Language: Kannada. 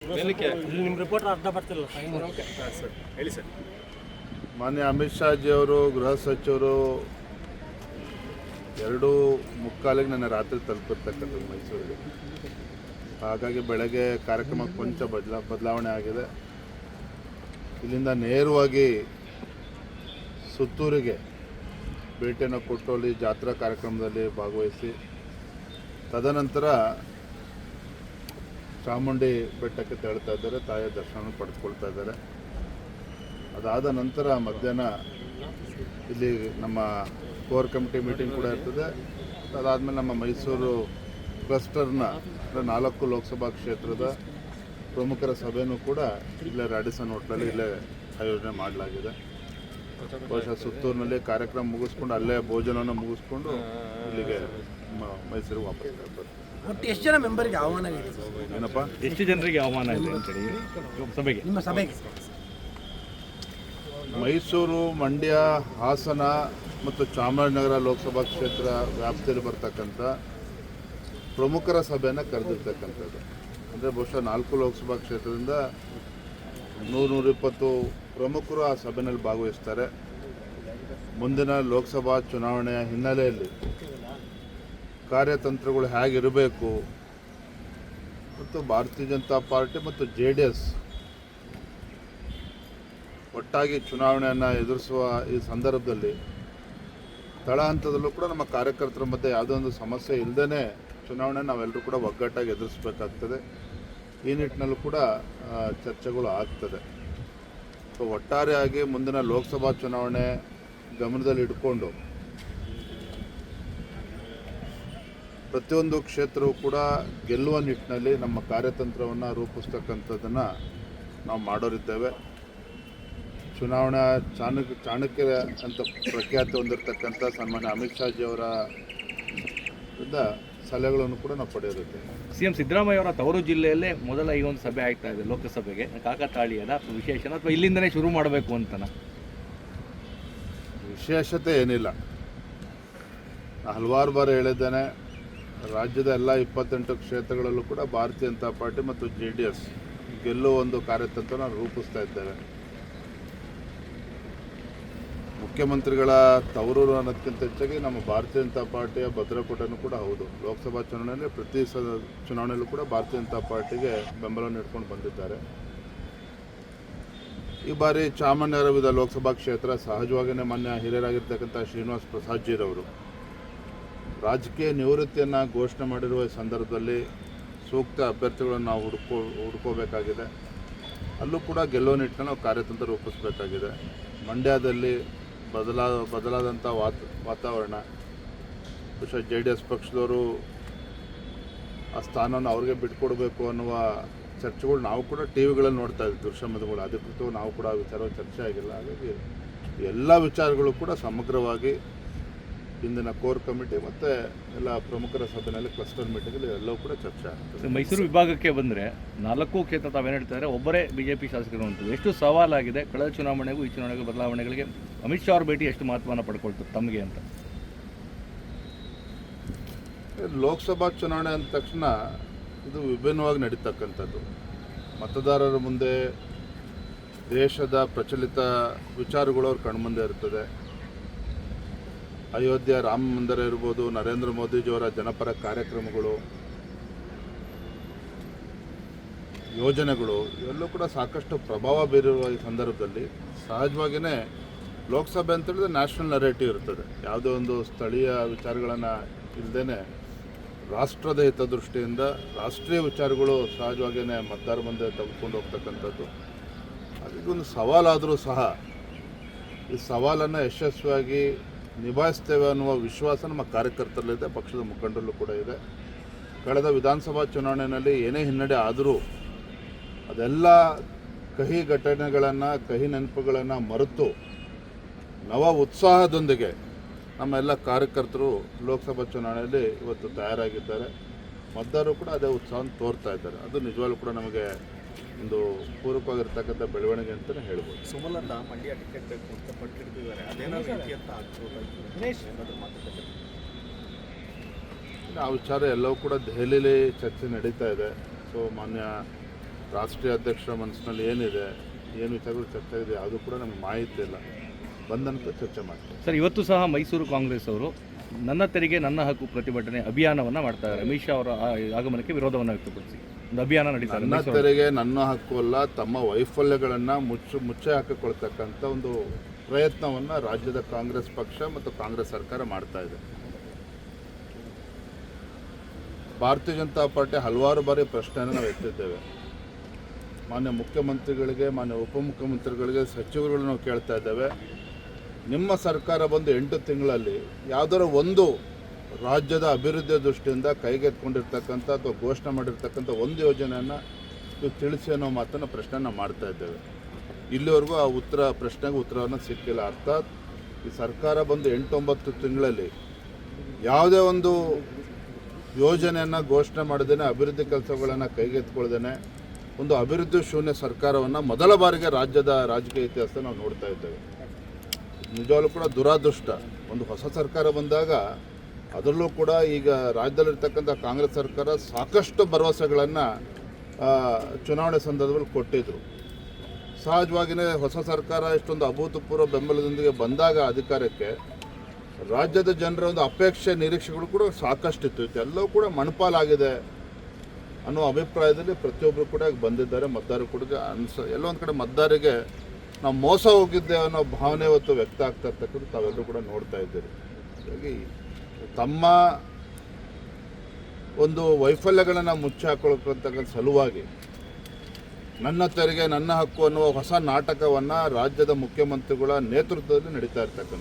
ನಿಮ್ಮ ರಿಪೋರ್ಟರ್ ಅರ್ಧ ಬರ್ತಿಲ್ಲ ಸರ್ ಹೇಳಿ ಸರ್. ಮಾನ್ಯ ಅಮಿತ್ ಶಾಜಿಯವರು ಗೃಹ ಸಚಿವರು 2:45 ನನ್ನ ರಾತ್ರಿ ತಲುಪಿರ್ತಕ್ಕಂಥದ್ದು ಮೈಸೂರಿಗೆ. ಹಾಗಾಗಿ ಬೆಳಗ್ಗೆ ಕಾರ್ಯಕ್ರಮ ಕೊಂಚ ಬದಲಾವಣೆ ಆಗಿದೆ. ಇಲ್ಲಿಂದ ನೇರವಾಗಿ ಸುತ್ತೂರಿಗೆ ಭೇಟಿಯನ್ನು ಕೊಟ್ಟು ಅಲ್ಲಿ ಜಾತ್ರಾ ಕಾರ್ಯಕ್ರಮದಲ್ಲಿ ಭಾಗವಹಿಸಿ ತದನಂತರ ಚಾಮುಂಡಿ ಬೆಟ್ಟಕ್ಕೆ ತೆರಳ್ತಾ ಇದ್ದಾರೆ, ತಾಯಿಯ ದರ್ಶನ ಪಡೆದುಕೊಳ್ತಾ ಇದ್ದಾರೆ. ಅದಾದ ನಂತರ ಮಧ್ಯಾಹ್ನ ಇಲ್ಲಿ ನಮ್ಮ ಕೋರ್ ಕಮಿಟಿ ಮೀಟಿಂಗ್ ಕೂಡ ಇರ್ತದೆ. ಅದಾದಮೇಲೆ ನಮ್ಮ ಮೈಸೂರು ಕ್ಲಸ್ಟರ್ನ 4 ಲೋಕಸಭಾ ಕ್ಷೇತ್ರದ ಪ್ರಮುಖರ ಸಭೆಯೂ ಕೂಡ ಇಲ್ಲೇ ರಾಡಿಸನ್ ಹೋಟ್ಲಲ್ಲಿ ಇಲ್ಲೇ ಆಯೋಜನೆ ಮಾಡಲಾಗಿದೆ. ಬಹುಶಃ ಸುತ್ತೂರಿನಲ್ಲಿ ಕಾರ್ಯಕ್ರಮ ಮುಗಿಸ್ಕೊಂಡು ಅಲ್ಲೇ ಭೋಜನವನ್ನು ಮುಗಿಸ್ಕೊಂಡು ಇಲ್ಲಿಗೆ ಮೈಸೂರಿಗೆ ವಾಪಸ್ ಬರ್ತಾರೆ. ಒಟ್ಟು ಎಷ್ಟು ಜನ ಮೆಂಬರ್ಗೆ ಆಹ್ವಾನ ಇದೆ? ಏನಪ್ಪ, ಎಷ್ಟು ಜನರಿಗೆ ಆಹ್ವಾನ ಇದೆ ಅಂತೇಳಿ ಸಭೆಗೆ? ನಿಮ್ಮ ಸಭೆಗೆ ಮೈಸೂರು, ಮಂಡ್ಯ, ಹಾಸನ ಮತ್ತು ಚಾಮರಾಜನಗರ ಲೋಕಸಭಾ ಕ್ಷೇತ್ರ ವ್ಯಾಪ್ತಿಯಲ್ಲಿ ಬರ್ತಕ್ಕಂಥ ಪ್ರಮುಖರ ಸಭೆಯನ್ನು ಕರೆದಿರ್ತಕ್ಕಂಥದ್ದು. ಅಂದರೆ ಬಹುಶಃ 4 ಲೋಕಸಭಾ ಕ್ಷೇತ್ರದಿಂದ 100-120 ಪ್ರಮುಖರು ಆ ಸಭೆಯಲ್ಲಿ ಭಾಗವಹಿಸ್ತಾರೆ. ಮುಂದಿನ ಲೋಕಸಭಾ ಚುನಾವಣೆಯ ಹಿನ್ನೆಲೆಯಲ್ಲಿ ಕಾರ್ಯತಂತ್ರಗಳು ಹೇಗಿರಬೇಕು ಮತ್ತು ಭಾರತೀಯ ಜನತಾ ಪಾರ್ಟಿ ಮತ್ತು JDS ಒಟ್ಟಾಗಿ ಚುನಾವಣೆಯನ್ನು ಎದುರಿಸುವ ಈ ಸಂದರ್ಭದಲ್ಲಿ ತಳ ಹಂತದಲ್ಲೂ ಕೂಡ ನಮ್ಮ ಕಾರ್ಯಕರ್ತರ ಮಧ್ಯೆ ಯಾವುದೋ ಒಂದು ಸಮಸ್ಯೆ ಇಲ್ಲದೇ ಚುನಾವಣೆ ನಾವೆಲ್ಲರೂ ಕೂಡ ಒಗ್ಗಟ್ಟಾಗಿ ಎದುರಿಸಬೇಕಾಗ್ತದೆ. ಈ ನಿಟ್ಟಿನಲ್ಲೂ ಕೂಡ ಚರ್ಚೆಗಳು ಆಗ್ತದೆ. ಸೊ ಒಟ್ಟಾರೆಯಾಗಿ ಮುಂದಿನ ಲೋಕಸಭಾ ಚುನಾವಣೆ ಗಮನದಲ್ಲಿ ಇಟ್ಕೊಂಡು ಪ್ರತಿಯೊಂದು ಕ್ಷೇತ್ರವೂ ಕೂಡ ಗೆಲ್ಲುವ ನಿಟ್ಟಿನಲ್ಲಿ ನಮ್ಮ ಕಾರ್ಯತಂತ್ರವನ್ನು ರೂಪಿಸ್ತಕ್ಕಂಥದ್ದನ್ನು ನಾವು ಮಾಡೋರಿದ್ದೇವೆ. ಚುನಾವಣಾ ಚಾಣಕ್ಯ ಅಂತ ಪ್ರಖ್ಯಾತಿ ಹೊಂದಿರತಕ್ಕಂಥ ಸನ್ಮಾನ್ಯ ಅಮಿತ್ ಶಾಜಿಯವರ ಸಲಹೆಗಳನ್ನು ಕೂಡ ನಾವು ಪಡೆಯೋದಕ್ಕೆ CM ಸಿದ್ದರಾಮಯ್ಯ ಅವರ ತವರು ಜಿಲ್ಲೆಯಲ್ಲೇ ಮೊದಲ ಈ ಒಂದು ಸಭೆ ಆಗ್ತಾ ಇದೆ ಲೋಕಸಭೆಗೆ. ಕಾಕತಾಳೀಯದ ವಿಶೇಷನ ಅಥವಾ ಇಲ್ಲಿಂದಲೇ ಶುರು ಮಾಡಬೇಕು ಅಂತನ? ವಿಶೇಷತೆ ಏನಿಲ್ಲ. ಹಲವಾರು ಬಾರಿ ಹೇಳಿದ್ದೇನೆ, ರಾಜ್ಯದ ಎಲ್ಲ 28 ಕ್ಷೇತ್ರಗಳಲ್ಲೂ ಕೂಡ ಭಾರತೀಯ ಜನತಾ ಪಾರ್ಟಿ ಮತ್ತು JDS ಗೆಲ್ಲುವ ಒಂದು ಕಾರ್ಯತಂತ್ರನ ರೂಪಿಸ್ತಾ ಇದ್ದೇವೆ. ಮುಖ್ಯಮಂತ್ರಿಗಳ ತವರೂರು ಅನ್ನೋದಕ್ಕಿಂತ ಹೆಚ್ಚಾಗಿ ನಮ್ಮ ಭಾರತೀಯ ಜನತಾ ಪಾರ್ಟಿಯ ಭದ್ರಕೋಟೆನೂ ಕೂಡ ಹೌದು. ಲೋಕಸಭಾ ಚುನಾವಣೆಯಲ್ಲಿ ಪ್ರತಿ ಚುನಾವಣೆಯಲ್ಲೂ ಕೂಡ ಭಾರತೀಯ ಜನತಾ ಪಾರ್ಟಿಗೆ ಬೆಂಬಲವನ್ನು ಇಟ್ಕೊಂಡು ಬಂದಿದ್ದಾರೆ. ಈ ಬಾರಿ ಚಾಮರಾಜನಗರ ಲೋಕಸಭಾ ಕ್ಷೇತ್ರ ಸಹಜವಾಗಿಯೇ ಮಾನ್ಯ ಹಿರಿಯರಾಗಿರ್ತಕ್ಕಂಥ ಶ್ರೀನಿವಾಸ್ ಪ್ರಸಾದ್ ಜೀರವರು ರಾಜಕೀಯ ನಿವೃತ್ತಿಯನ್ನು ಘೋಷಣೆ ಮಾಡಿರುವ ಈ ಸಂದರ್ಭದಲ್ಲಿ ಸೂಕ್ತ ಅಭ್ಯರ್ಥಿಗಳನ್ನು ನಾವು ಹುಡ್ಕೋಬೇಕಾಗಿದೆ. ಅಲ್ಲೂ ಕೂಡ ಗೆಲ್ಲುವ ನಿಟ್ಟಿನಲ್ಲಿ ನಾವು ಕಾರ್ಯತಂತ್ರ ರೂಪಿಸಬೇಕಾಗಿದೆ. ಮಂಡ್ಯದಲ್ಲಿ ಬದಲಾದಂಥ ವಾತಾವರಣ, ಬಹುಶಃ JDS ಪಕ್ಷದವರು ಆ ಸ್ಥಾನವನ್ನು ಅವ್ರಿಗೆ ಬಿಟ್ಕೊಡ್ಬೇಕು ಅನ್ನುವ ಚರ್ಚೆಗಳು ನಾವು ಕೂಡ TVಗಳಲ್ಲಿ ನೋಡ್ತಾ ಇದ್ವಿ, ದೃಶ್ಯಮಾಧ್ಯಮಗಳು. ಅಧಿಕೃತವಾಗಿ ನಾವು ಕೂಡ ವಿಚಾರ ಚರ್ಚೆ ಆಗಿಲ್ಲ. ಹಾಗಾಗಿ ಎಲ್ಲ ವಿಚಾರಗಳು ಕೂಡ ಸಮಗ್ರವಾಗಿ ಇಂದಿನ ಕೋರ್ ಕಮಿಟಿ ಮತ್ತು ಎಲ್ಲ ಪ್ರಮುಖರ ಸಭೆಯಲ್ಲಿ ಕ್ಲಸ್ಟರ್ ಮೀಟಿಂಗಲ್ಲಿ ಎಲ್ಲವೂ ಕೂಡ ಚರ್ಚೆ ಆಗ್ತದೆ. ಮೈಸೂರು ವಿಭಾಗಕ್ಕೆ ಬಂದರೆ 4 ಕ್ಷೇತ್ರ ತಾವೇನು ಹೇಳ್ತಾರೆ, ಒಬ್ಬರೇ BJP ಶಾಸಕರು ಅಂತ ಎಷ್ಟು ಸವಾಲಾಗಿದೆ ಕಳೆದ ಚುನಾವಣೆಗೂ ಈ ಚುನಾವಣೆಗೂ ಬದಲಾವಣೆಗಳಿಗೆ ಅಮಿತ್ ಶಾ ಅವ್ರ ಭೇಟಿ ಎಷ್ಟು ಮಹತ್ವವನ್ನು ಪಡ್ಕೊಳ್ತಾರೆ ತಮಗೆ ಅಂತ? ಲೋಕಸಭಾ ಚುನಾವಣೆ ಅಂದ ತಕ್ಷಣ ಇದು ವಿಭಿನ್ನವಾಗಿ ನಡೀತಕ್ಕಂಥದ್ದು. ಮತದಾರರ ಮುಂದೆ ದೇಶದ ಪ್ರಚಲಿತ ವಿಚಾರಗಳು ಅವ್ರ ಕಣ್ಮುಂದೆ ಇರ್ತದೆ. ಅಯೋಧ್ಯೆ ರಾಮ ಮಂದಿರ ಇರ್ಬೋದು, ನರೇಂದ್ರ ಮೋದಿಜಿಯವರ ಜನಪರ ಕಾರ್ಯಕ್ರಮಗಳು, ಯೋಜನೆಗಳು ಇವೆಲ್ಲೂ ಕೂಡ ಸಾಕಷ್ಟು ಪ್ರಭಾವ ಬೀರುವ ಈ ಸಂದರ್ಭದಲ್ಲಿ ಸಹಜವಾಗಿಯೇ ಲೋಕಸಭೆ ಅಂತ ಹೇಳಿದ್ರೆ ನ್ಯಾಷನಲ್ ನರೇಟಿವ್ ಇರ್ತದೆ. ಯಾವುದೇ ಒಂದು ಸ್ಥಳೀಯ ವಿಚಾರಗಳನ್ನು ಇಲ್ಲದೇ ರಾಷ್ಟ್ರದ ಹಿತದೃಷ್ಟಿಯಿಂದ ರಾಷ್ಟ್ರೀಯ ವಿಚಾರಗಳು ಸಹಜವಾಗಿಯೇ ಮತದಾರ ಮುಂದೆ ತೆಗೆದುಕೊಂಡು ಹೋಗ್ತಕ್ಕಂಥದ್ದು. ಅದಕ್ಕೊಂದು ಸವಾಲಾದರೂ ಸಹ ಈ ಸವಾಲನ್ನು ಯಶಸ್ವಿಯಾಗಿ ನಿಭಾಯಿಸ್ತೇವೆ ಅನ್ನುವ ವಿಶ್ವಾಸ ನಮ್ಮ ಕಾರ್ಯಕರ್ತರಲ್ಲಿದೆ, ಪಕ್ಷದ ಮುಖಂಡರಲ್ಲೂ ಕೂಡ ಇದೆ. ಕಳೆದ ವಿಧಾನಸಭಾ ಚುನಾವಣೆಯಲ್ಲಿ ಏನೇ ಹಿನ್ನಡೆ ಆದರೂ ಅದೆಲ್ಲ ಕಹಿ ಘಟನೆಗಳನ್ನು, ಕಹಿ ನೆನಪುಗಳನ್ನು ಮರೆತು ನವ ಉತ್ಸಾಹದೊಂದಿಗೆ ನಮ್ಮ ಕಾರ್ಯಕರ್ತರು ಲೋಕಸಭಾ ಚುನಾವಣೆಯಲ್ಲಿ ಇವತ್ತು ತಯಾರಾಗಿದ್ದಾರೆ. ಮತದಾರರು ಕೂಡ ಅದೇ ಉತ್ಸಾಹವನ್ನು ತೋರ್ತಾ ಇದ್ದಾರೆ. ಅದು ನಿಜವಾಗ್ಲೂ ಕೂಡ ನಮಗೆ ಒಂದು ಪೂರಕವಾಗಿರ್ತಕ್ಕಂಥ ಬೆಳವಣಿಗೆ ಅಂತಲೇ ಹೇಳ್ಬೋದು. ಸುಮಲತಾ ಮಂಡ್ಯ ಟಿಕೆಟ್ ಬೇಕು ಅಂತ ಪಟ್ಟಿಡ್ತಿದ್ದಾರೆ, ಅದೇನಾದರೂ ರೀತಿಯಂತ ಆ ವಿಚಾರ ಎಲ್ಲವೂ ಕೂಡ ದೆಹಲಿಯಲ್ಲಿ ಚರ್ಚೆ ನಡೀತಾ ಇದೆ. ಸೊ ಮಾನ್ಯ ರಾಷ್ಟ್ರೀಯ ಅಧ್ಯಕ್ಷರ ಮನಸ್ಸಿನಲ್ಲಿ ಏನಿದೆ, ಏನು ವಿಚಾರಗಳು ಚರ್ಚೆ ಇದೆ ಅದು ಕೂಡ ನಮಗೆ ಮಾಹಿತಿ ಇಲ್ಲ. ಬಂದಂತ ಚರ್ಚೆ ಮಾಡ್ತೀವಿ. ಸರ್, ಇವತ್ತು ಸಹ ಮೈಸೂರು ಕಾಂಗ್ರೆಸ್ ಅವರು ನನ್ನ ತೆರಿಗೆ ನನ್ನ ಹಕ್ಕು ಪ್ರತಿಭಟನೆ ಅಭಿಯಾನವನ್ನು ಮಾಡ್ತಾ ಇದ್ದಾರೆ. ಅಮಿತ್ ಶಾ ಅವರ ಆಗಮನಕ್ಕೆ ವಿರೋಧವನ್ನು ವ್ಯಕ್ತಪಡಿಸಿ ಒಂದು ಅಭಿಯಾನ ನಡೀತಾರೆ. ನನ್ನ ತೆರಿಗೆ ನನ್ನ ಹಕ್ಕು ಅಲ್ಲ, ತಮ್ಮ ವೈಫಲ್ಯಗಳನ್ನು ಮುಚ್ಚೆ ಹಾಕಿಕೊಳ್ತಕ್ಕಂಥ ಒಂದು ಪ್ರಯತ್ನವನ್ನು ರಾಜ್ಯದ ಕಾಂಗ್ರೆಸ್ ಪಕ್ಷ ಮತ್ತು ಕಾಂಗ್ರೆಸ್ ಸರ್ಕಾರ ಮಾಡ್ತಾ ಇದೆ. ಭಾರತೀಯ ಜನತಾ ಪಾರ್ಟಿ ಹಲವಾರು ಬಾರಿ ಪ್ರಶ್ನೆಯನ್ನು ನಾವು ಎತ್ತಿದ್ದೇವೆ. ಮಾನ್ಯ ಮುಖ್ಯಮಂತ್ರಿಗಳಿಗೆ, ಮಾನ್ಯ ಉಪಮುಖ್ಯಮಂತ್ರಿಗಳಿಗೆ, ಸಚಿವರುಗಳು ನಾವು ಕೇಳ್ತಾ ಇದ್ದೇವೆ, ನಿಮ್ಮ ಸರ್ಕಾರ ಬಂದು 8 ತಿಂಗಳಲ್ಲಿ ಯಾವುದಾದ್ರು ಒಂದು ರಾಜ್ಯದ ಅಭಿವೃದ್ಧಿಯ ದೃಷ್ಟಿಯಿಂದ ಕೈಗೆತ್ಕೊಂಡಿರ್ತಕ್ಕಂಥ ಅಥವಾ ಘೋಷಣೆ ಮಾಡಿರ್ತಕ್ಕಂಥ ಒಂದು ಯೋಜನೆಯನ್ನು ನೀವು ತಿಳಿಸಿ ಅನ್ನೋ ಮಾತನ್ನು ಪ್ರಶ್ನೆಯನ್ನು ಮಾಡ್ತಾ ಇದ್ದೇವೆ. ಇಲ್ಲಿವರೆಗೂ ಆ ಪ್ರಶ್ನೆಗೆ ಉತ್ತರವನ್ನು ಸಿಕ್ಕಿಲ್ಲ. ಅರ್ಥಾತ್ ಈ ಸರ್ಕಾರ ಬಂದು 8-9 ತಿಂಗಳಲ್ಲಿ ಯಾವುದೇ ಒಂದು ಯೋಜನೆಯನ್ನು ಘೋಷಣೆ ಮಾಡದೇನೆ, ಅಭಿವೃದ್ಧಿ ಕೆಲಸಗಳನ್ನು ಕೈಗೆತ್ತಿಕೊಳ್ಳದೇನೆ ಒಂದು ಅಭಿವೃದ್ಧಿ ಶೂನ್ಯ ಸರ್ಕಾರವನ್ನು ಮೊದಲ ಬಾರಿಗೆ ರಾಜ್ಯದ ರಾಜಕೀಯ ಇತಿಹಾಸದಲ್ಲಿ ನಾವು ನೋಡ್ತಾ ಇದ್ದೇವೆ. ನಿಜವಾಗ್ಲೂ ಕೂಡ ದುರಾದೃಷ್ಟ. ಒಂದು ಹೊಸ ಸರ್ಕಾರ ಬಂದಾಗ ಅದರಲ್ಲೂ ಕೂಡ ಈಗ ರಾಜ್ಯದಲ್ಲಿರ್ತಕ್ಕಂಥ ಕಾಂಗ್ರೆಸ್ ಸರ್ಕಾರ ಸಾಕಷ್ಟು ಭರವಸೆಗಳನ್ನು ಚುನಾವಣೆ ಸಂದರ್ಭದಲ್ಲಿ ಕೊಟ್ಟಿದ್ದರು. ಸಹಜವಾಗಿಯೇ ಹೊಸ ಸರ್ಕಾರ ಇಷ್ಟೊಂದು ಅಭೂತಪೂರ್ವ ಬೆಂಬಲದೊಂದಿಗೆ ಬಂದಾಗ ಅಧಿಕಾರಕ್ಕೆ ರಾಜ್ಯದ ಜನರ ಒಂದು ಅಪೇಕ್ಷೆ ನಿರೀಕ್ಷೆಗಳು ಕೂಡ ಸಾಕಷ್ಟಿತ್ತು. ಎಲ್ಲವೂ ಕೂಡ ಮಣಪಾಲಾಗಿದೆ ಅನ್ನೋ ಅಭಿಪ್ರಾಯದಲ್ಲಿ ಪ್ರತಿಯೊಬ್ಬರು ಕೂಡ ಬಂದಿದ್ದಾರೆ. ಮತದಾರರು ಕೂಡ ಎಲ್ಲೋ ಒಂದು ಕಡೆ ಮತದಾರರಿಗೆ ನಾವು ಮೋಸ ಹೋಗಿದ್ದೇವೆ ಅನ್ನೋ ಭಾವನೆ ಇವತ್ತು ವ್ಯಕ್ತ ಆಗ್ತಾ ಇರ್ತಕ್ಕಂಥ ತಾವೆಲ್ಲರೂ ಕೂಡ ನೋಡ್ತಾ ಇದ್ದೀರಿ. ಹಾಗಾಗಿ ತಮ್ಮ ಒಂದು ವೈಫಲ್ಯಗಳನ್ನು ಮುಚ್ಚಿ ಹಾಕೊಳ್ತಕ್ಕಂಥ ಸಲುವಾಗಿ ನನ್ನ ತೆರಿಗೆ ನನ್ನ ಹಕ್ಕು ಅನ್ನುವ ಹೊಸ ನಾಟಕವನ್ನು ರಾಜ್ಯದ ಮುಖ್ಯಮಂತ್ರಿಗಳ ನೇತೃತ್ವದಲ್ಲಿ ನಡೀತಾ ಇರ್ತಕ್ಕಂಥದ್ದು.